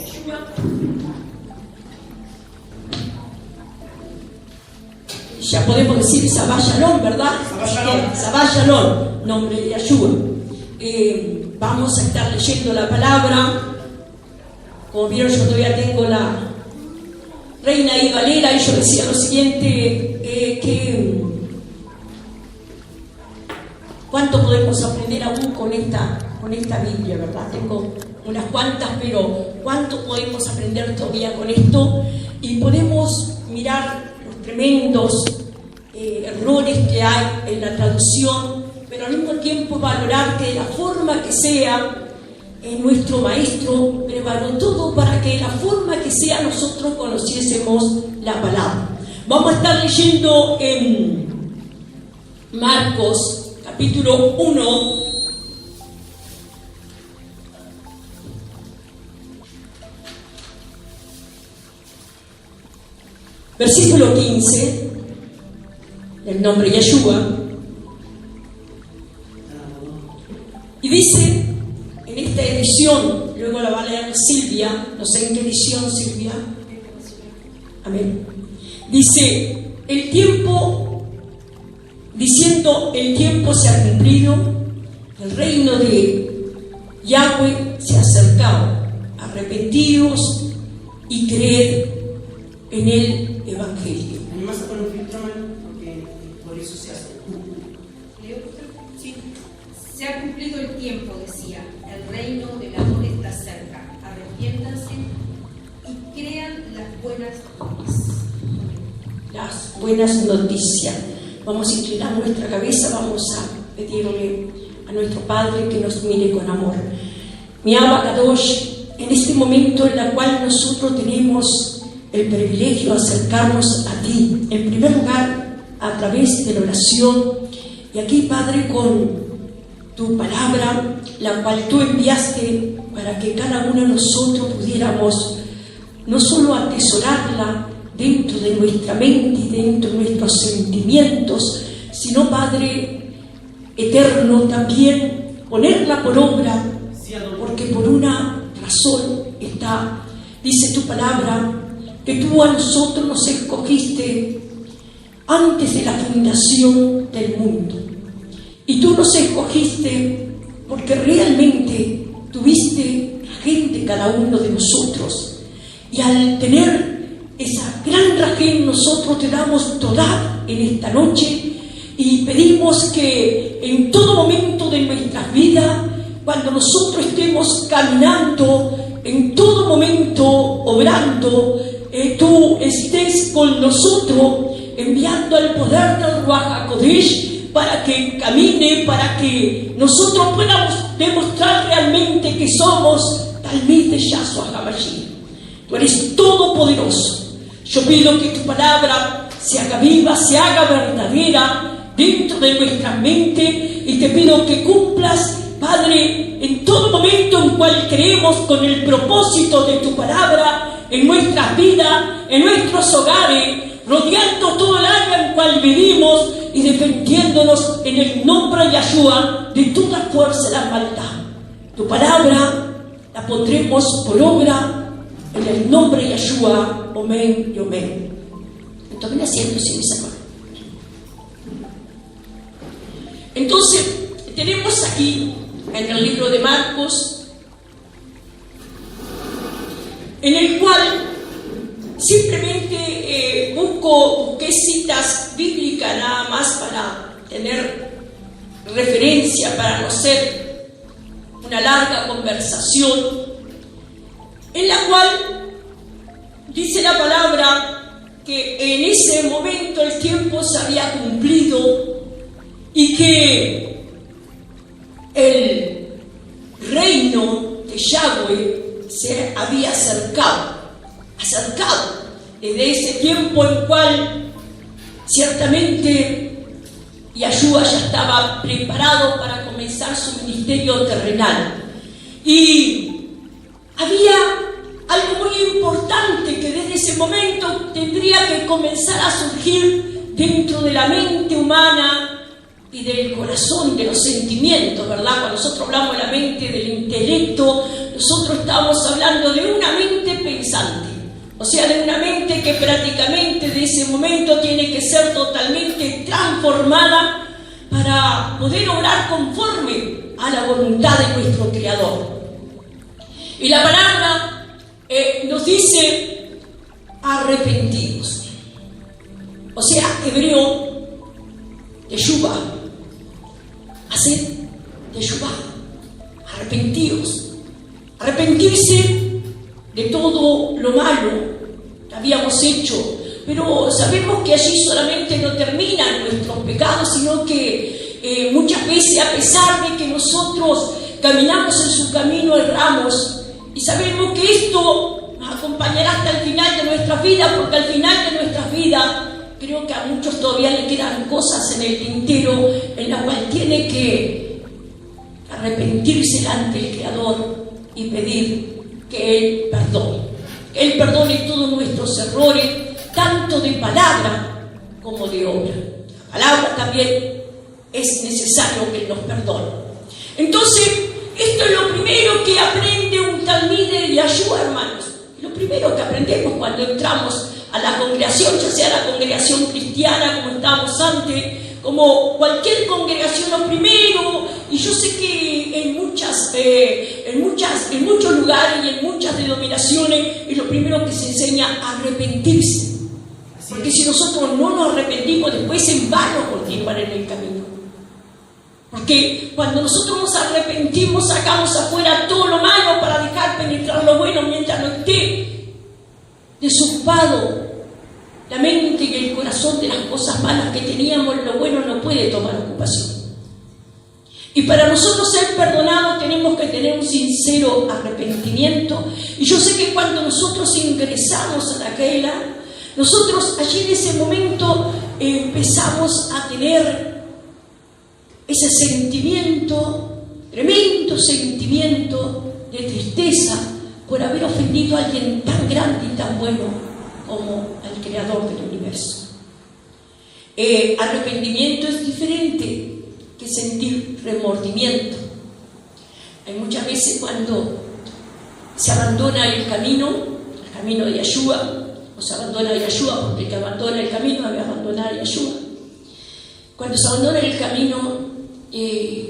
Yeshua. Ya podemos decir Shabbat Shalom, ¿verdad? Shabbat Shalom, nombre de Yeshua. Vamos a estar leyendo la palabra. Como vieron, yo todavía tengo la Reina y Valera, y yo decía lo siguiente, que cuánto podemos aprender aún con esta Biblia, ¿verdad? Tengo unas cuantas, pero cuánto podemos aprender todavía con esto, y podemos mirar los tremendos errores que hay en la traducción, pero al mismo tiempo valorar que de la forma que sea, nuestro maestro preparó todo para que de la forma que sea nosotros conociésemos la palabra. Vamos a estar leyendo en Marcos capítulo 1, versículo 15, del nombre Yeshua, y dice en esta edición, luego la va a leer Silvia, no sé en qué edición, Silvia. Amén. Dice, el tiempo se ha cumplido, el reino de Yahweh se ha acercado, arrepentíos y creed en el Evangelio. ¿Animás a poner un filtro, porque por eso se hace? Sí. Se ha cumplido el tiempo, decía, el reino del amor está cerca, arrepiéntanse y crean las buenas noticias. Las buenas noticias. Vamos a inclinar nuestra cabeza, vamos a pedirle a nuestro Padre que nos mire con amor. Mi Abba Kadosh, en este momento en el cual nosotros tenemos el privilegio de acercarnos a ti, en primer lugar a través de la oración, y aquí, Padre, con tu palabra, la cual tú enviaste para que cada uno de nosotros pudiéramos no solo atesorarla dentro de nuestra mente y dentro de nuestros sentimientos, sino, Padre eterno, también ponerla por obra, porque por una razón está, dice tu palabra, que tú a nosotros nos escogiste antes de la fundación del mundo. Y tú nos escogiste porque realmente tuviste gente cada uno de nosotros. Y al tener esa gran razón, nosotros te damos toda en esta noche y pedimos que en todo momento de nuestras vidas, cuando nosotros estemos caminando, en todo momento obrando, tú estés con nosotros, enviando el poder del Ruach HaKodesh para que camine, para que nosotros podamos demostrar realmente que somos Talmid de Yahshua HaMashiach. Tú eres todopoderoso. Yo pido que tu palabra se haga viva, se haga verdadera dentro de nuestra mente, y te pido que cumplas, Padre, en todo momento en cual creemos con el propósito de tu palabra en nuestras vidas, en nuestros hogares, rodeando todo el área en cual vivimos y defendiéndonos en el nombre de Yeshua de toda fuerza de la maldad. Tu palabra la pondremos por obra en el nombre de Yeshua. Amén y amén. Tomen asiento, si mis hermanos. Entonces, tenemos aquí en el libro de Marcos, en el cual simplemente busqué citas bíblicas nada más para tener referencia, para no ser una larga conversación, en la cual dice la palabra que en ese momento el tiempo se había cumplido y que el reino de Yahweh se había acercado desde ese tiempo en cual ciertamente Yeshua ya estaba preparado para comenzar su ministerio terrenal. Y había algo muy importante que desde ese momento tendría que comenzar a surgir dentro de la mente humana y del corazón, de los sentimientos, ¿verdad? Cuando nosotros hablamos de la mente, del intelecto, nosotros estamos hablando de una mente pensante, o sea, de una mente que prácticamente de ese momento tiene que ser totalmente transformada para poder obrar conforme a la voluntad de nuestro Creador. Y la palabra nos dice arrepentidos, o sea, hebreo, teshuvah, hacer teshuvah, arrepentidos, arrepentirse de todo lo malo que habíamos hecho. Pero sabemos que allí solamente no terminan nuestros pecados, sino que muchas veces, a pesar de que nosotros caminamos en su camino, erramos, y sabemos que esto nos acompañará hasta el final de nuestras vidas, porque al final de nuestras vidas creo que a muchos todavía le quedan cosas en el tintero en la cual tiene que arrepentirse delante del Creador y pedir que Él perdone. Que Él perdone todos nuestros errores, tanto de palabra como de obra. La palabra también es necesario que Él nos perdone. Entonces, esto es lo primero que aprende un talmid de Yahshua, hermanos. Lo primero que aprendemos cuando entramos a la congregación, ya sea la congregación cristiana, como estábamos antes, como cualquier congregación, lo primero, y yo sé que en muchos lugares y en muchas denominaciones es lo primero que se enseña a arrepentirse. Porque si nosotros no nos arrepentimos, después en vano continuar en el camino. Porque cuando nosotros nos arrepentimos, sacamos afuera todo lo malo para dejar penetrar lo bueno mientras no esté desocupado la mente y el corazón de las cosas malas que teníamos. Lo bueno no puede tomar ocupación. Y para nosotros ser perdonados tenemos que tener un sincero arrepentimiento. Y yo sé que cuando nosotros ingresamos a la Keilah, nosotros allí en ese momento empezamos a tener ese sentimiento, tremendo sentimiento de tristeza por haber ofendido a alguien tan grande y tan bueno como al Creador del universo. Arrepentimiento es diferente que sentir remordimiento. Hay muchas veces cuando se abandona el camino de Yahshua, o se abandona Yahshua, porque el que abandona el camino debe abandonar a Yahshua. Cuando se abandona el camino,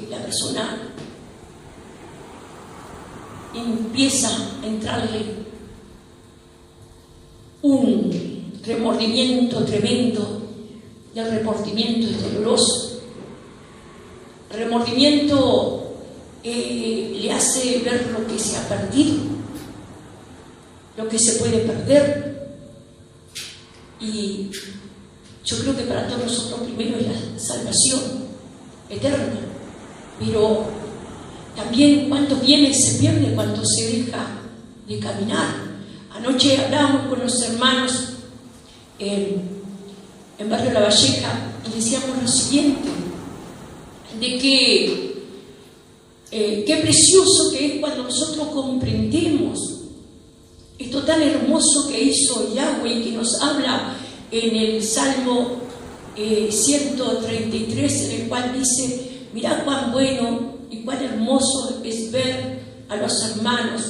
la persona empieza a entrarle un remordimiento tremendo, y el remordimiento es doloroso. El remordimiento le hace ver lo que se ha perdido, lo que se puede perder. Y yo creo que para todos nosotros primero es la salvación eterna, pero también cuántos bienes se pierden cuando se deja de caminar. Anoche hablábamos con los hermanos en Barrio La Valleja y decíamos lo siguiente, de que qué precioso que es cuando nosotros comprendemos esto tan hermoso que hizo Yahweh y que nos habla en el Salmo 133, en el cual dice: mirad cuán bueno y cuán hermoso es ver a los hermanos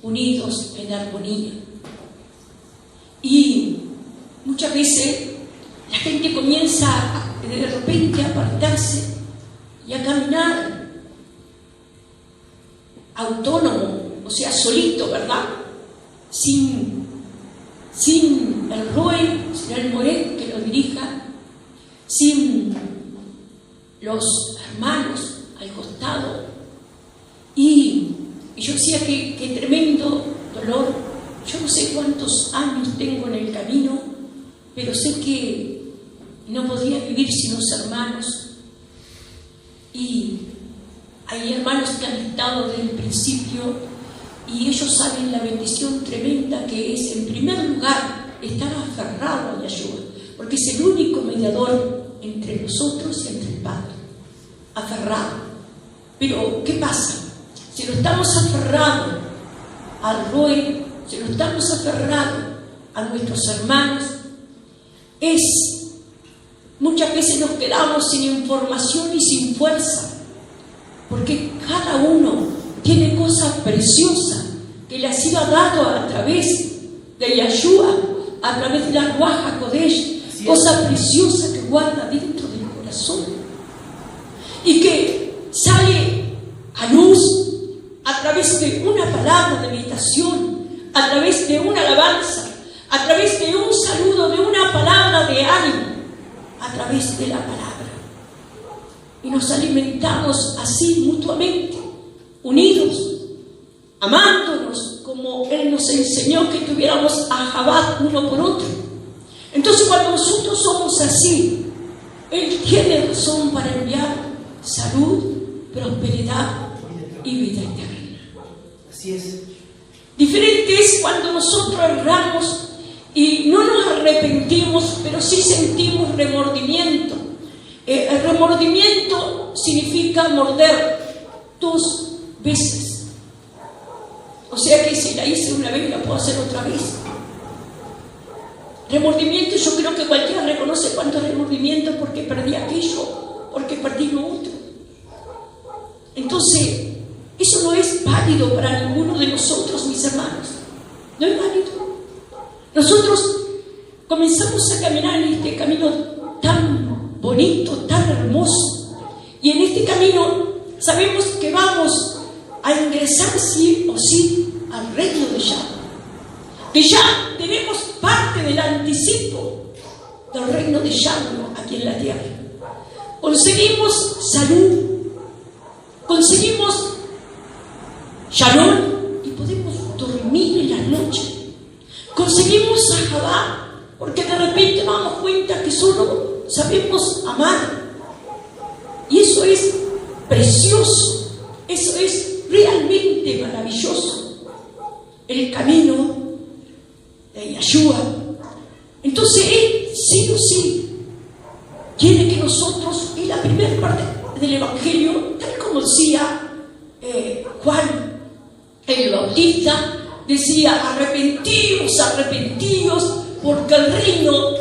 unidos en armonía. Y muchas veces la gente comienza de repente a apartarse y a caminar autónomo, o sea, solito, ¿verdad? Sin el Roe, sin el Moré que lo dirija, sin los hermanos al costado. Y yo decía que tremendo dolor. Yo no sé cuántos años tengo en el camino, pero sé que no podía vivir sin los hermanos. Y hay hermanos que han estado desde el principio y ellos saben la bendición tremenda que es, en primer lugar, estar aferrado a Yahshua, porque es el único mediador entre nosotros y entre el Padre. Aferrado. Pero, ¿qué pasa? Si no estamos aferrados al Roe, si no estamos aferrados a nuestros hermanos, muchas veces nos quedamos sin información y sin fuerza, porque cada uno tiene cosas preciosas le ha sido dado a través de Yahshua, a través de la Ruach HaKodesh, cosa preciosa que guarda dentro del corazón y que sale a luz a través de una palabra de meditación, a través de una alabanza, a través de un saludo, de una palabra de ánimo, a través de la palabra. Y nos alimentamos así mutuamente, unidos, amándonos, como Él nos enseñó que tuviéramos ahabat uno por otro. Entonces, cuando nosotros somos así, Él tiene razón para enviar salud, prosperidad y vida eterna. Así es. Diferente es cuando nosotros erramos y no nos arrepentimos, pero sí sentimos remordimiento. El remordimiento significa morder 2 veces. O sea que si la hice una vez, la puedo hacer otra vez. Remordimiento, yo creo que cualquiera reconoce cuánto es remordimiento porque perdí aquello, porque perdí lo otro. Entonces, eso no es válido para ninguno de nosotros, mis hermanos. No es válido. Nosotros comenzamos a caminar en este camino tan bonito, tan hermoso. Y en este camino sabemos que vamos a ingresar sí o sí al reino de Yahweh. Que ya tenemos parte del anticipo del reino de Yahweh aquí en la tierra. Conseguimos salud, conseguimos shalom y podemos dormir en la noche. Conseguimos ahabá, porque de repente nos damos cuenta que solo sabemos amar. Y eso es precioso, eso es realmente maravilloso. El camino de Yahshua. Entonces Él sí o sí quiere que nosotros, en la primera parte del Evangelio, tal como decía Juan el Bautista, decía: arrepentidos, arrepentidos, porque el reino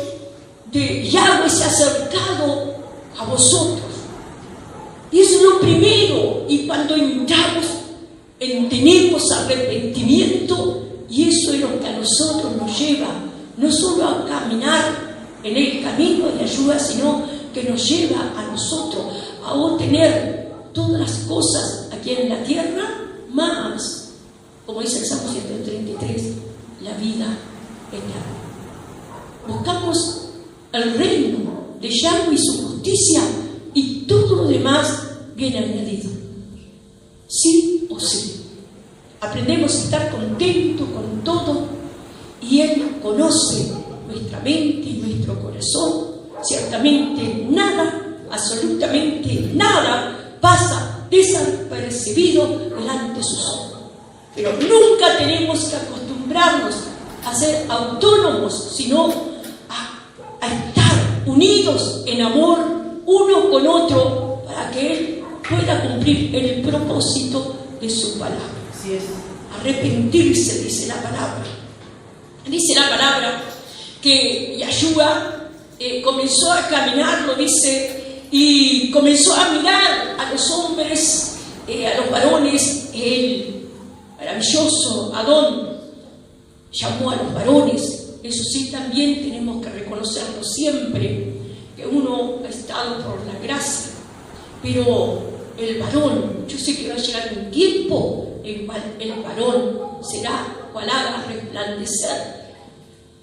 de Yahweh se ha acercado a vosotros. Y eso es lo primero. Y cuando entramos, tenemos arrepentimiento, y eso es lo que a nosotros nos lleva no solo a caminar en el camino de Yahshua, sino que nos lleva a nosotros a obtener todas las cosas aquí en la tierra, más, como dice el Salmo 133, la vida eterna. Buscamos el reino de Yahweh y su justicia, y todo lo demás viene añadido. Sí o sí. Aprendemos a estar contentos con todo, y Él conoce nuestra mente y nuestro corazón. Ciertamente nada, absolutamente nada, pasa desapercibido delante de sus ojos. Pero nunca tenemos que acostumbrarnos a ser autónomos, sino a estar unidos en amor uno con otro, para que Él pueda cumplir el propósito de su palabra. Así es. Arrepentirse, dice la palabra. Dice la palabra que Yahshua comenzó a caminar, lo dice, y comenzó a mirar a los hombres, a los varones. El maravilloso Adón llamó a los varones. Eso sí, también tenemos que reconocerlo siempre, que uno ha estado por la gracia, pero el varón, yo sé que va a llegar un tiempo en cual el varón será cual haga resplandecer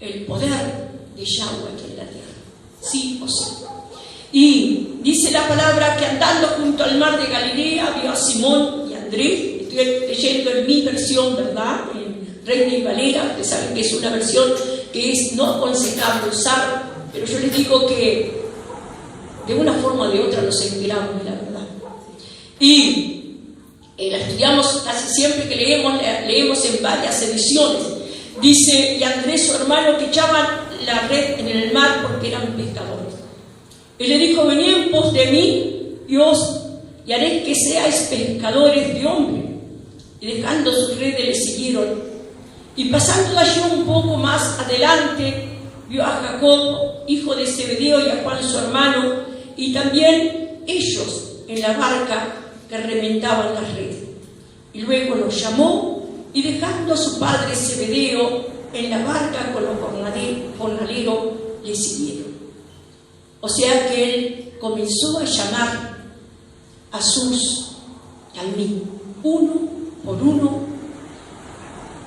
el poder de Yahweh aquí en la tierra, sí o sí. Y dice la palabra que andando junto al mar de Galilea vio a Simón y Andrés. Estoy leyendo en mi versión, ¿verdad? En Reina y Valera. Ustedes saben que es una versión que es no aconsejable usar, pero yo les digo que de una forma o de otra nos enteramos de la verdad. Y la estudiamos casi siempre que leemos en varias ediciones. Dice: y Andrés, su hermano, que echaban la red en el mar porque eran pescadores. Él le dijo: venid en pos de mí, y haré que seáis pescadores de hombres. Y dejando sus redes le siguieron. Y pasando allí un poco más adelante, vio a Jacob, hijo de Zebedeo, y a Juan su hermano, y también ellos en la barca que remendaban las redes. Y luego los llamó y dejando a su padre Zebedeo en la barca con los jornaleros, le siguieron. O sea que él comenzó a llamar a sus talmín, uno por uno,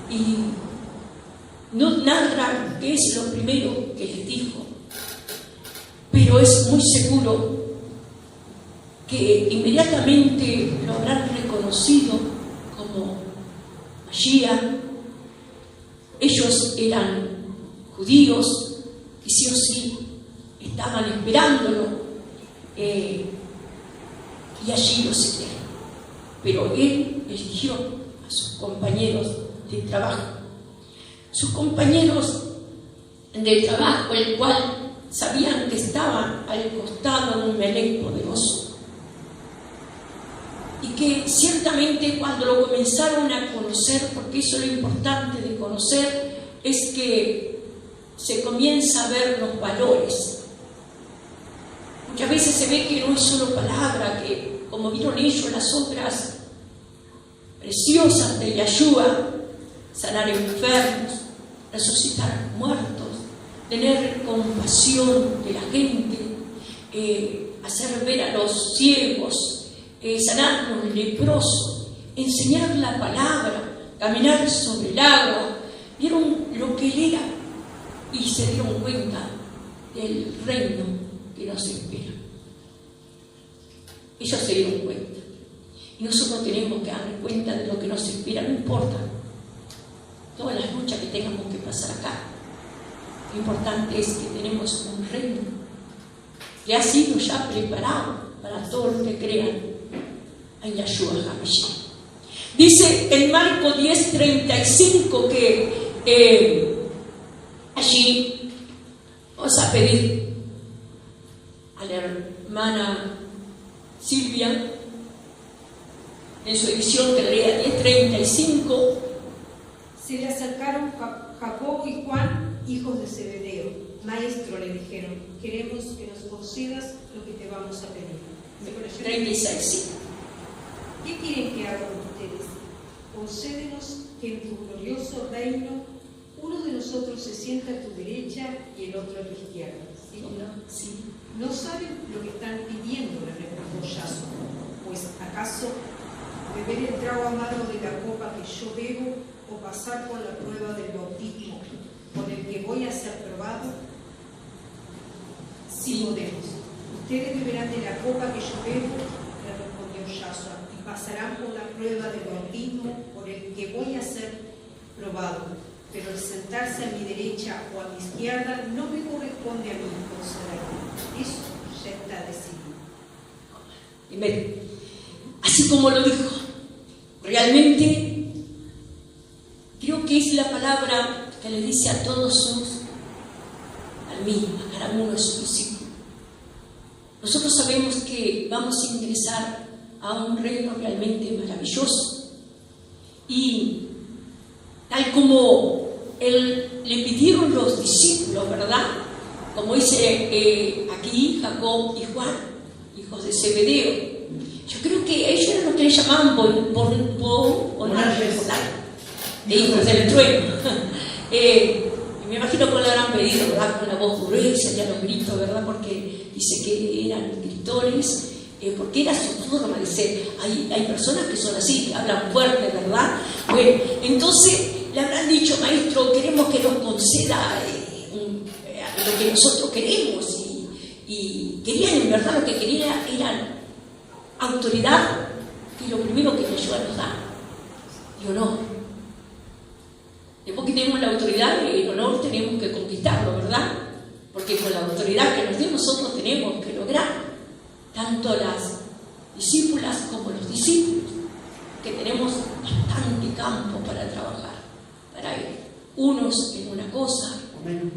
y no narra qué es lo primero que les dijo, pero es muy seguro que inmediatamente lo habrán reconocido como Mashiach. Ellos eran judíos y sí o sí estaban esperándolo, y allí lo siguieron. Pero él eligió a sus compañeros de trabajo. Sus compañeros de trabajo, el cual sabían que estaba al costado de un Melec poderoso, y que ciertamente cuando lo comenzaron a conocer, porque eso es lo importante de conocer, es que se comienza a ver los valores. Muchas veces se ve que no es solo palabra, que como vieron ellos las obras preciosas de Yahshua, sanar enfermos, resucitar muertos, tener compasión de la gente, hacer ver a los ciegos, sanar a los leprosos, enseñar la palabra, caminar sobre el agua. Vieron lo que él era y se dieron cuenta del reino que nos espera. Ellos se dieron cuenta. Y nosotros tenemos que dar cuenta de lo que nos espera, no importa todas las luchas que tengamos que pasar acá. Lo importante es que tenemos un reino que ha sido ya preparado para todos los que crean en Yahshua HaMashiach. Dice en Marcos 10:35 que allí vamos a pedir a la hermana Silvia en su edición que lea 10:35. Se le acercaron Jacobo y Juan, hijos de Zebedeo. Maestro, le dijeron, queremos que nos concedas lo que te vamos a pedir. 36. ¿Qué quieren que haga con ustedes? Concédenos que en tu glorioso reino uno de nosotros se sienta a tu derecha y el otro a tu izquierda. ¿Sí? Sí. ¿No saben lo que están pidiendo?, le preguntó Yaso. Pues ¿acaso beber el trago amargo de la copa que yo bebo o pasar por la prueba del bautismo con el que voy a ser probado? Sí podemos. Ustedes beberán de la copa que yo bebo, le respondió Yaso, y pasarán por la prueba del bautismo por el que voy a ser probado. Pero el sentarse a mi derecha o a mi izquierda no me corresponde a mí concederlo. Eso ya está decidido. Amén. Así como lo dijo, realmente creo que es la palabra que le dice a todos sus, a mí, a cada uno de sus discípulos. Nosotros sabemos que vamos a ingresar a un reino realmente maravilloso, y tal como le pidieron los discípulos, ¿verdad? Como dice aquí Jacob y Juan, hijos de Zebedeo. Yo creo que ellos eran los que le llamaban de hijos del trueno. Me imagino que lo habrán pedido, ¿verdad? Con la voz gruesa y a los gritos, ¿verdad? Porque dice que eran gritones, porque era su forma de ser. Hay personas que son así, que hablan fuerte, ¿verdad? Bueno, entonces le habrán dicho, maestro, queremos que nos conceda lo que nosotros queremos, y querían, en verdad, lo que querían era autoridad, y lo primero que Yeshua nos da, y honor. Después que tenemos la autoridad, el honor tenemos que conquistarlo, ¿verdad? Porque con la autoridad que nos dio nosotros tenemos que lograr, tanto las discípulas como los discípulos, que tenemos bastante campo para trabajar, para ir. Unos en una cosa,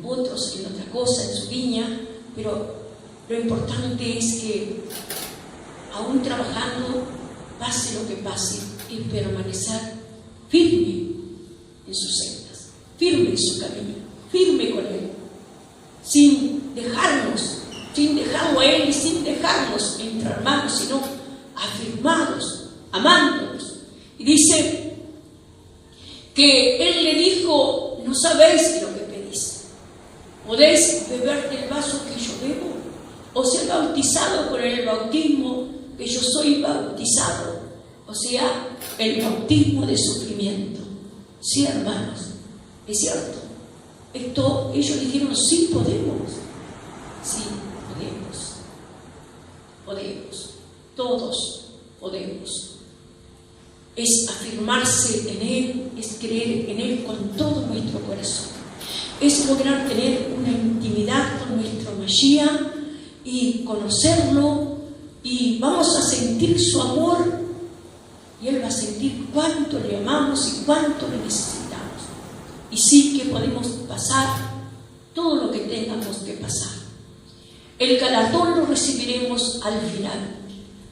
otros en otra cosa, en su viña, pero lo importante es que, aún trabajando, pase lo que pase, y permanecer firme en sus sendas, firme en su camino, firme con Él, sin dejarlo a Él y sin dejarnos entre hermanos, sino afirmados, amándonos. Y dice que Él le dijo: no sabéis lo que pedís. ¿Podéis beber del vaso que yo bebo? ¿O ser bautizado con el bautismo que yo soy bautizado? O sea, el bautismo de sufrimiento. Sí, hermanos, es cierto. Ellos dijeron: sí, podemos. Sí, podemos. Podemos. Todos podemos. Es afirmarse en Él, es creer en Él con todo nuestro corazón. Es lograr tener una intimidad con nuestro Mashiach y conocerlo, y vamos a sentir su amor, y Él va a sentir cuánto le amamos y cuánto le necesitamos. Y sí que podemos pasar todo lo que tengamos que pasar. El galardón lo recibiremos al final.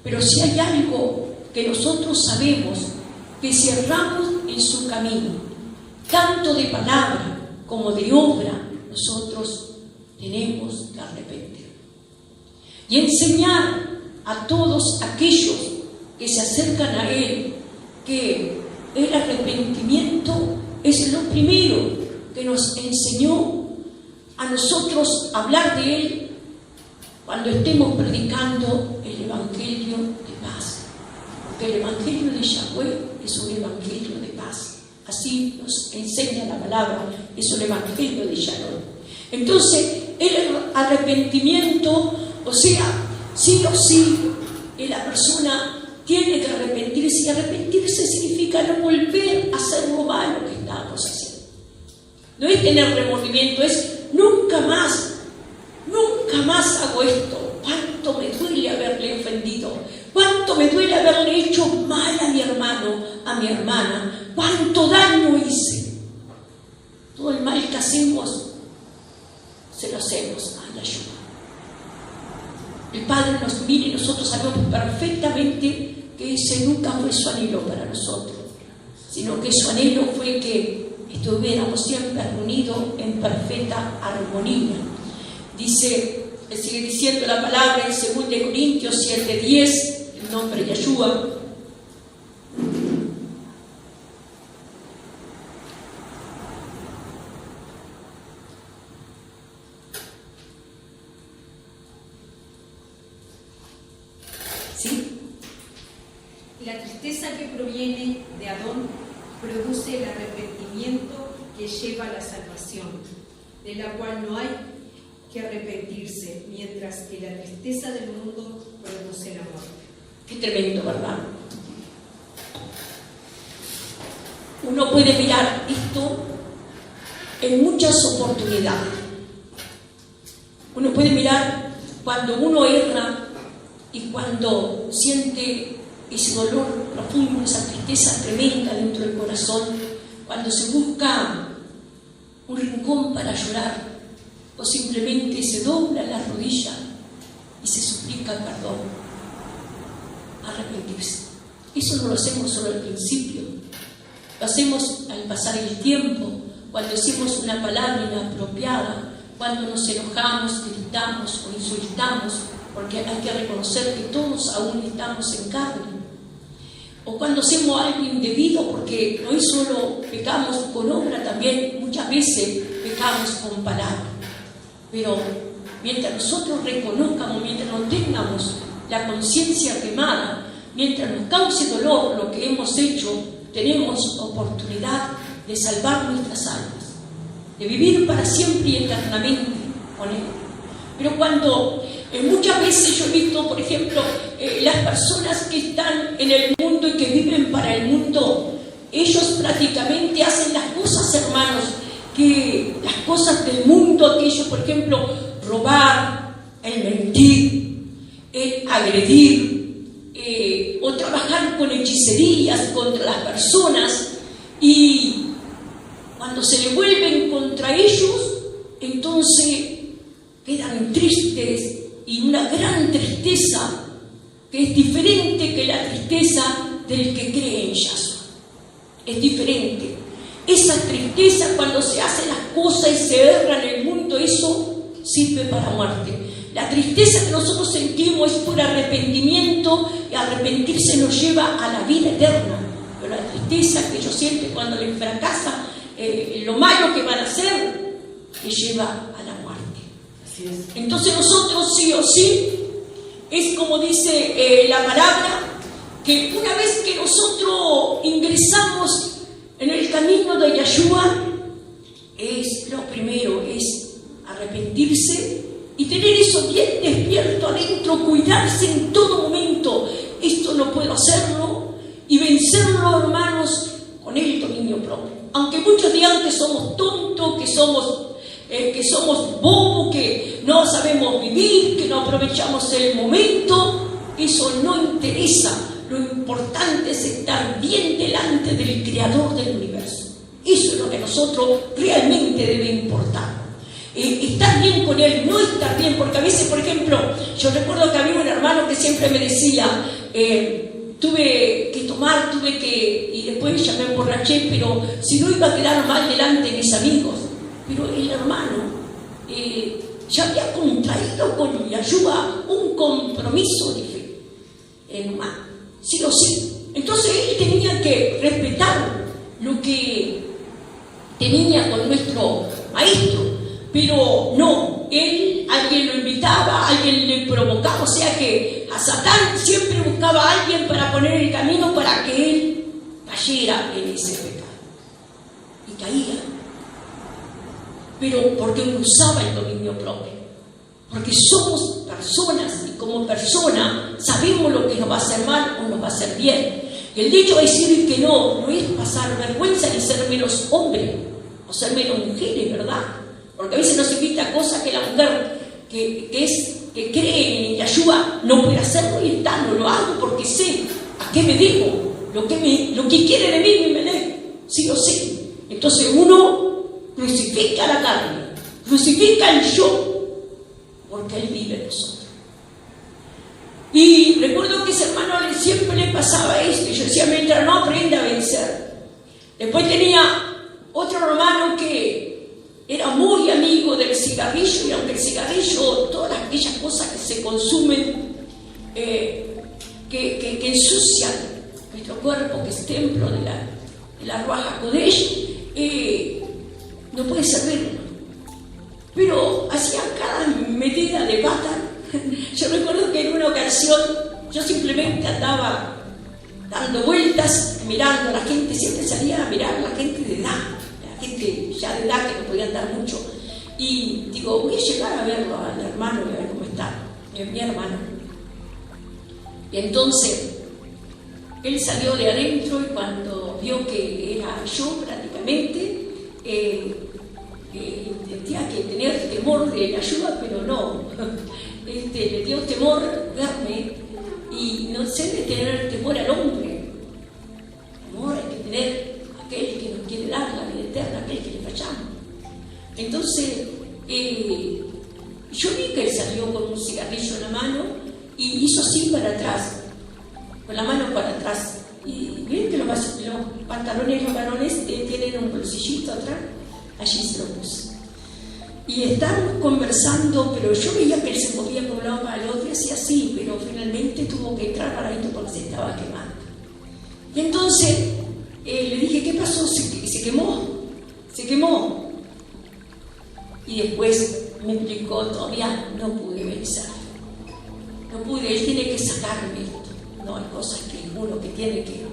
Pero si hay algo que nosotros sabemos, que si erramos en su camino, tanto de palabra como de obra, nosotros tenemos que arrepentir. Y enseñar a todos aquellos que se acercan a Él que el arrepentimiento es lo primero que nos enseñó a nosotros hablar de Él cuando estemos predicando el Evangelio de paz. Porque el Evangelio de Yahweh es un Evangelio de paz. Así nos enseña la palabra, es un Evangelio de Shalom. Entonces, el arrepentimiento, o sea, sí o sí, la persona tiene que arrepentirse, y arrepentirse significa no volver a hacer lo malo que estábamos haciendo. No es tener remordimiento, es nunca más hago esto. Cuánto me duele haberle ofendido, cuánto me duele haberle hecho mal a mi hermano, a mi hermana, cuánto daño hice. Todo el mal que hacemos, se lo hacemos a Yahshua. El Padre nos mira y nosotros sabemos perfectamente que ese nunca fue su anhelo para nosotros, sino que su anhelo fue que estuviéramos siempre reunidos en perfecta armonía. Sigue diciendo la palabra en 2 Corintios 7:10, el nombre de Yahshua. ¿Sí? La tristeza que proviene de Adón produce el arrepentimiento que lleva a la salvación, de la cual no hay que arrepentirse, mientras que la tristeza del mundo produce el amor. Qué tremendo, ¿verdad? Uno puede mirar esto en muchas oportunidades. Uno puede mirar cuando uno erra y cuando siente ese dolor profundo, esa tristeza tremenda dentro del corazón, cuando se busca un rincón para llorar, o simplemente se dobla la rodilla y se suplica perdón, arrepentirse. Eso no lo hacemos solo al principio, lo hacemos al pasar el tiempo, cuando decimos una palabra inapropiada, cuando nos enojamos, gritamos o insultamos, porque hay que reconocer que todos aún estamos en carne. O cuando hacemos algo indebido, porque no es solo pecamos con obra, también muchas veces pecamos con palabras. Pero mientras nosotros reconozcamos, mientras no tengamos la conciencia quemada, mientras nos cause dolor lo que hemos hecho, tenemos oportunidad de salvar nuestras almas, de vivir para siempre y eternamente con Él. Pero cuando muchas veces yo he visto, por ejemplo, las personas que están en el mundo y que viven para el mundo, ellos prácticamente hacen las cosas, hermanos, que las cosas del mundo, aquello, por ejemplo, robar, el mentir, el agredir, o trabajar con hechicerías contra las personas, y cuando se le vuelven contra ellos, entonces quedan tristes, y una gran tristeza que es diferente que la tristeza del que cree en Yahshua. Es diferente. Esa tristeza cuando se hacen las cosas y se erra en el mundo, eso sirve para muerte. La tristeza que nosotros sentimos es por arrepentimiento, y arrepentirse nos lleva a la vida eterna. Pero la tristeza que yo siento cuando le fracasa lo malo que van a hacer te lleva a la muerte. Así es. Entonces nosotros sí o sí, es como dice la palabra, que una vez que nosotros ingresamos en el camino de Yeshua, es lo primero, es arrepentirse y tener eso bien despierto adentro, cuidarse en todo momento. Esto no puedo hacerlo y vencerlo, hermanos, con el dominio propio. Aunque muchos digan que somos tontos, que somos bobos, que no sabemos vivir, que no aprovechamos el momento, eso no interesa. Lo importante es estar bien delante del Creador del universo. Eso es lo que a nosotros realmente debe importar. Estar bien con Él, no estar bien, porque a veces, por ejemplo, yo recuerdo que había un hermano que siempre me decía, tuve que tomar, y después ya me emborraché, pero si no iba a quedar mal delante de mis amigos. Pero el hermano ya había contraído con Yeshua un compromiso de fe, sí o sí. Entonces él tenía que respetar lo que tenía con nuestro maestro, pero no, alguien lo invitaba, alguien le provocaba, o sea que a Satán siempre buscaba a alguien para poner el camino para que él cayera en ese pecado. Y caía. Pero porque uno usaba el dominio propio. Porque somos personas y como persona sabemos lo que nos va a hacer mal o nos va a hacer bien. Y el dicho de decir que no es pasar vergüenza ni ser menos hombre o ser menos mujeres, ¿verdad? Porque a veces nos invita a cosas que la mujer que cree en Yeshua no puede hacerlo y no lo hago porque sé a qué me digo, lo que quiere de mí me lee, sí o sí. Entonces uno crucifica la carne, crucifica el yo, porque Él vive en nosotros. Y recuerdo que ese hermano siempre le pasaba esto, y yo decía, mientras no aprenda a vencer. Después tenía otro hermano que era muy amigo del cigarrillo, y aunque el cigarrillo, todas aquellas cosas que se consumen, que ensucian nuestro cuerpo, que es templo de la Ruach HaKodesh, no puede servirlo. Pero hacía cada metida de pata. Yo recuerdo que en una ocasión yo simplemente andaba dando vueltas, mirando a la gente, siempre salía a mirar a la gente de edad, la gente ya de edad que no podía andar mucho. Y digo, voy a llegar a verlo al hermano y a ver cómo está, mi hermano. Y entonces él salió de adentro y cuando vio que era yo prácticamente, tenía que tener temor de la ayuda, pero no. Le dio temor verme y no sé de tener temor al hombre. Temor hay que tener aquel que nos quiere dar la vida eterna, aquel que le fallamos. Entonces, yo vi que él salió con un cigarrillo en la mano y hizo así para atrás, con la mano para atrás. Y miren que los pantalones los varones tienen un bolsillito atrás, allí se lo puse. Y estábamos conversando, pero yo veía que él se movía por un lado para el otro y hacía así, pero finalmente tuvo que entrar para adentro porque se estaba quemando. Y entonces le dije, ¿qué pasó? Se quemó. Y después me explicó, todavía no pude vencer. No pude, él tiene que sacarme esto. No, hay cosas que uno que tiene que...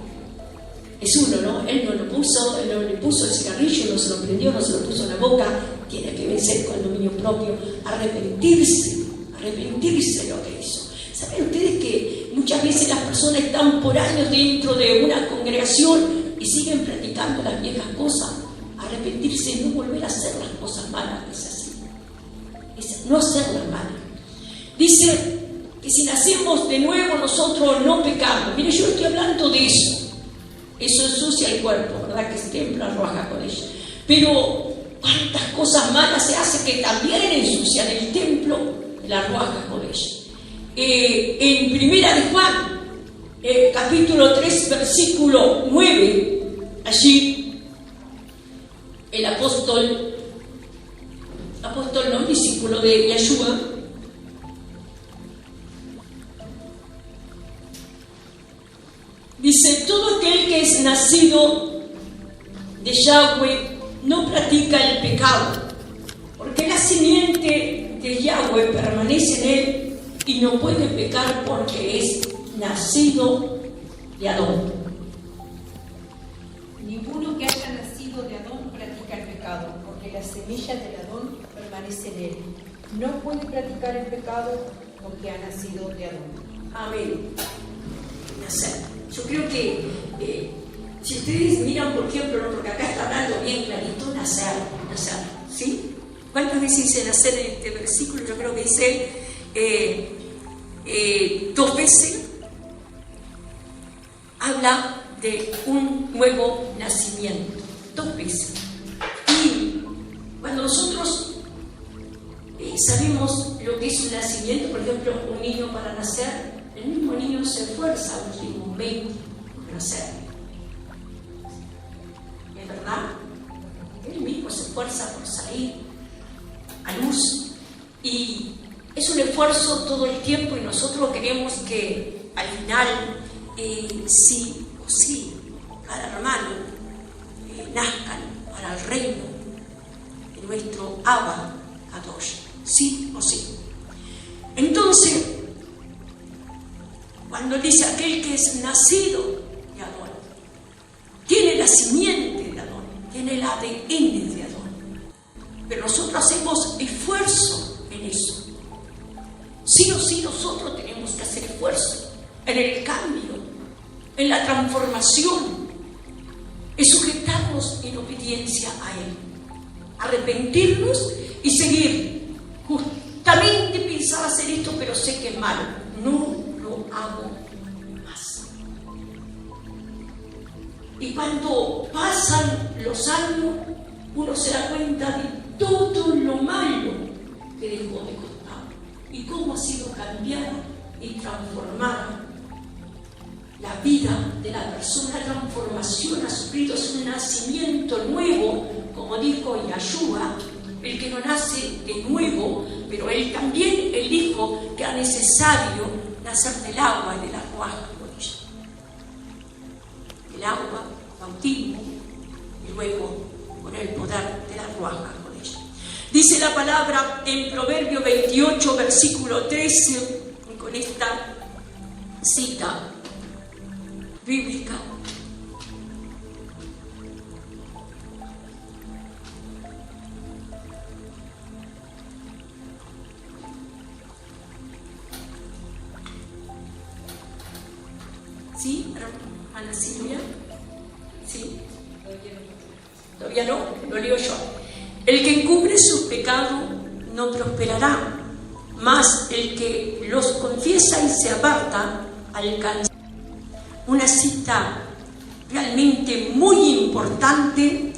Es uno, ¿no? Él no lo puso, él no le puso el cigarrillo, no se lo prendió, no se lo puso en la boca. Tiene que vencer con el dominio propio, arrepentirse de lo que hizo. ¿Saben ustedes que muchas veces las personas están por años dentro de una congregación y siguen practicando las viejas cosas? Arrepentirse y no volver a hacer las cosas malas, es así. Es no hacerlas malas. Dice que si nacemos de nuevo nosotros no pecamos. Mire, yo estoy hablando de eso. Eso ensucia el cuerpo, ¿verdad? Que es templo al Ruach HaKodesh. Pero cuántas cosas malas se hacen que también ensucian el templo de la Ruach HaKodesh. En Primera de Juan, capítulo 3, versículo 9, allí el apóstol no, discípulo de Yeshua, dice, todo aquel que es nacido de Yahweh no practica el pecado, porque la simiente de Yahweh permanece en él y no puede pecar porque es nacido de Adón. Ninguno que haya nacido de Adón practica el pecado, porque la semilla del Adón permanece en él. No puede practicar el pecado porque ha nacido de Adón. Amén. Nacer. Yo creo que si ustedes miran, por ejemplo, porque acá está hablando bien clarito, nacer, ¿sí? ¿Cuántas veces dice nacer en este versículo? Yo creo que dice 2 veces. Habla de un nuevo nacimiento, 2 veces. Y cuando nosotros sabemos lo que es un nacimiento, por ejemplo, un niño para nacer, el mismo niño se esfuerza a los últimos 20 por nacer. ¿Es verdad? Él mismo se esfuerza por salir a luz. Y es un esfuerzo todo el tiempo y nosotros queremos que al final, sí o sí, cada hermano nazcan para el reino de nuestro Abba Kadosh. Sí o sí. Entonces, cuando dice aquel que es nacido de Adón, tiene la simiente de Adón, tiene el ADN de Adón. Pero nosotros hacemos esfuerzo en eso. Sí o sí nosotros tenemos que hacer esfuerzo en el cambio, en la transformación, en sujetarnos en obediencia a Él, arrepentirnos y seguir. Justamente pensaba hacer esto, pero sé que es malo, no lo hago más. Y cuando pasan los años, uno se da cuenta de todo lo malo que dejó de contar y cómo ha sido cambiada y transformada la vida de la persona. La transformación ha sufrido, es un nacimiento nuevo, como dijo Yahshua, el que no nace de nuevo, pero él también, él dijo que era necesario nacer del agua y de la Ruach HaKodesh. El agua, bautismo, y luego con el poder de la Ruach HaKodesh. Dice la palabra en Proverbio 28, versículo 13, y con esta cita bíblica: ¿sí, hermana Silvia? ¿Sí? Todavía no, lo leo yo. El que encubre sus pecados no prosperará, mas el que los confiesa y se aparta alcanza. Una cita realmente muy importante,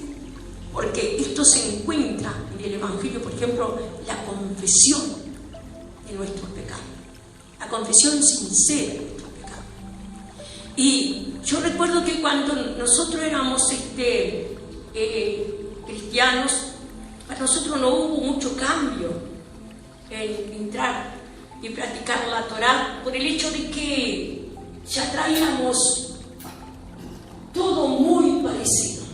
porque esto se encuentra en el Evangelio, por ejemplo, la confesión de nuestros pecados, la confesión sincera de nuestros pecados. Y yo recuerdo que cuando nosotros éramos cristianos, para nosotros no hubo mucho cambio en entrar y practicar la Torá, por el hecho de que ya traíamos todo muy parecido.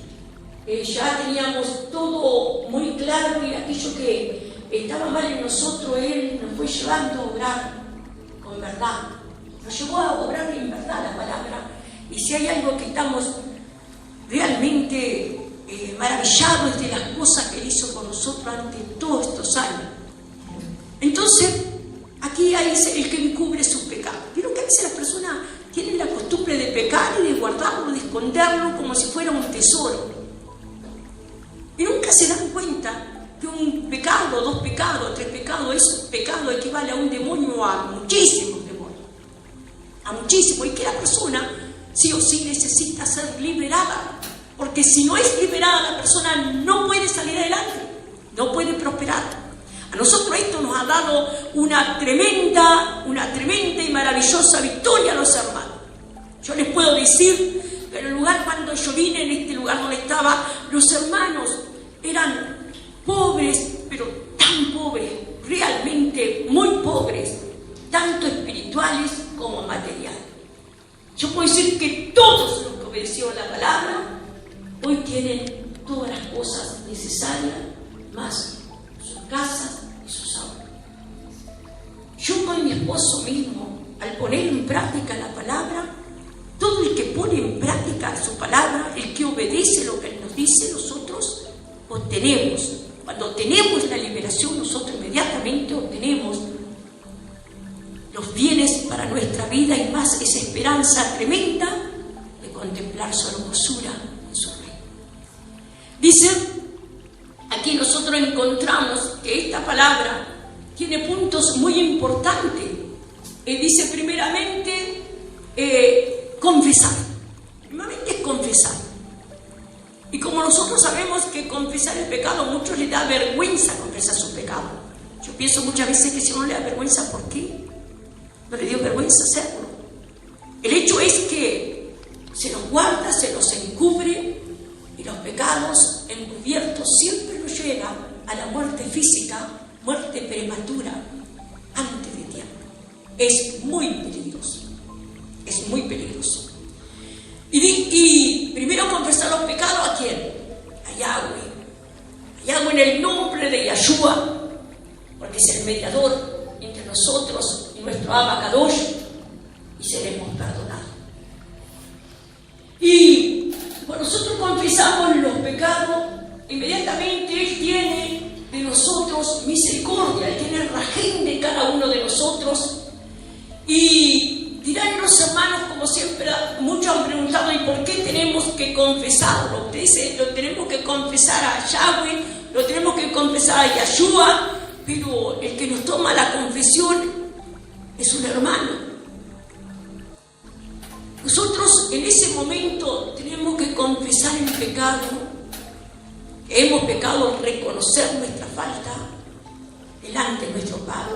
Ya teníamos todo muy claro, y aquello que estaba mal en nosotros, Él nos fue llevando a obrar con verdad. Nos llevó a obrar en verdad la palabra. Y si hay algo que estamos realmente maravillados es de las cosas que Él hizo con nosotros durante todos estos años. Entonces, aquí hay el que encubre sus pecados. Vieron que a veces las personas tienen la costumbre de pecar y de guardarlo, de esconderlo como si fuera un tesoro. Y nunca se dan cuenta que un pecado, 2 pecados, 3 pecados, ese pecado equivale a un demonio o a muchísimos demonios. A muchísimos. Y que la persona sí o sí necesita ser liberada. Porque si no es liberada, la persona no puede salir adelante, no puede prosperar. A nosotros esto nos ha dado una tremenda y maravillosa victoria a los hermanos. Yo les puedo decir que en el lugar cuando yo vine, en este lugar donde estaba, los hermanos eran pobres, pero tan pobres, realmente muy pobres, tanto espirituales como materiales. Yo puedo decir que todos los que obedecieron la palabra hoy tienen todas las cosas necesarias, más sus casas y sus ahorros. Yo con mi esposo mismo, al poner en práctica la palabra, todo el que pone en práctica su palabra, el que obedece lo que Él nos dice, nosotros obtenemos. Cuando tenemos la liberación, nosotros inmediatamente obtenemos los bienes para nuestra vida y más esa esperanza tremenda de contemplar su hermosura en su reino. Dice, aquí nosotros encontramos que esta palabra tiene puntos muy importantes. Dice primeramente, confesar. Primeramente es confesar. Y como nosotros sabemos que confesar el pecado, a muchos les da vergüenza confesar su pecado. Yo pienso muchas veces que si uno le da vergüenza, ¿por qué? No le dio vergüenza hacerlo. El hecho es que se los guarda, se los encubre, y los pecados encubiertos siempre nos llevan a la muerte física, muerte prematura, antes de tiempo. Es muy peligroso. Es muy peligroso. Y primero confesar los pecados, ¿a quién? A Yahweh. A Yahweh en el nombre de Yahshua, porque es el mediador entre nosotros y nuestro Abba Kadosh, y seremos perdonados. Y cuando nosotros confesamos los pecados, inmediatamente Él tiene de nosotros misericordia, Él tiene rajén de cada uno de nosotros. Y dirán los hermanos, como siempre, muchos han preguntado, ¿y por qué tenemos que confesarlo? Usted dice, lo tenemos que confesar a Yahweh, lo tenemos que confesar a Yahshua, pero el que nos toma la confesión es un hermano. Nosotros en ese momento tenemos que confesar el pecado, que hemos pecado, reconocer nuestra falta delante de nuestro Padre.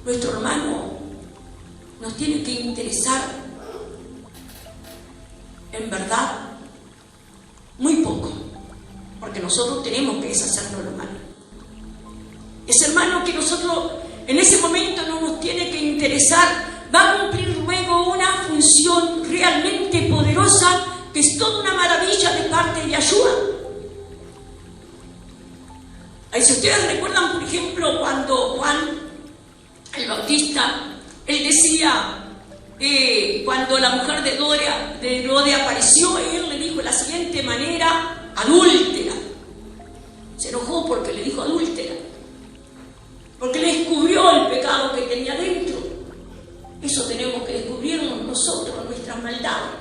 Nuestro hermano nos tiene que interesar, en verdad, muy poco, porque nosotros tenemos que deshacernos lo malo. Ese hermano que nosotros en ese momento no nos tiene que interesar, va a cumplir luego una función realmente poderosa, que es toda una maravilla de parte de Yahshua. Si ustedes recuerdan, por ejemplo, cuando Juan el Bautista, él decía, cuando la mujer de Herodes apareció, él le dijo de la siguiente manera, adúltera. Se enojó porque le dijo adúltera, porque le descubrió el pecado que tenía dentro. Eso tenemos que descubrirnos nosotros, nuestras maldades.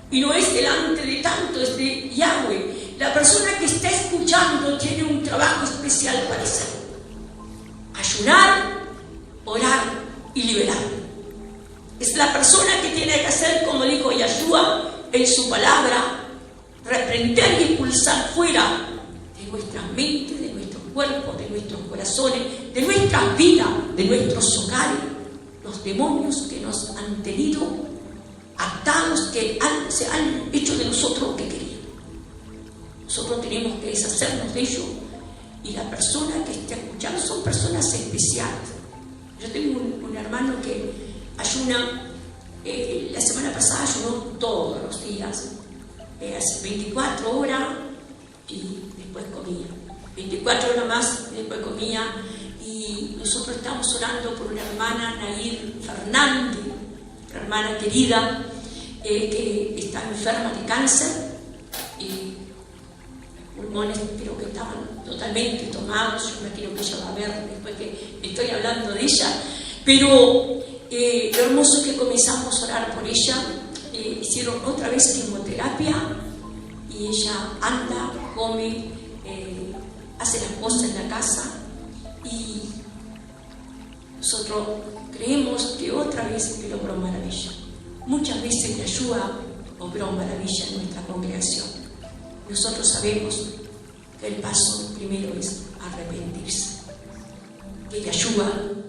Y no es delante de tanto, es de Yahweh. La persona que está escuchando tiene un trabajo especial para hacer: ayunar, orar y liberar. Es la persona que tiene que hacer, como dijo Yahshua en su palabra, reprender y expulsar fuera de nuestras mentes, de nuestros cuerpos, de nuestros corazones, de nuestras vidas, de nuestros hogares, los demonios que nos han tenido atados, que se han hecho de nosotros lo que querían. Nosotros tenemos que deshacernos de ellos, y la persona que esté escuchando son personas especiales. Yo tengo un hermano que ayuna, la semana pasada ayunó todos los días, hace 24 horas y después comía. 24 horas más y después comía. Y nosotros estamos orando por una hermana, Nair Fernández, una hermana querida, que está enferma de cáncer, y los pulmones creo que estaban totalmente tomados. Yo me imagino que ella va a ver después que estoy hablando de ella. Pero lo hermoso es que comenzamos a orar por ella. Hicieron otra vez quimioterapia y ella anda, come, hace las cosas en la casa, y nosotros creemos que otra vez Él obró maravilla. Muchas veces Yahshua obró maravilla en nuestra congregación. Nosotros sabemos que el paso primero es arrepentirse, que Yahshua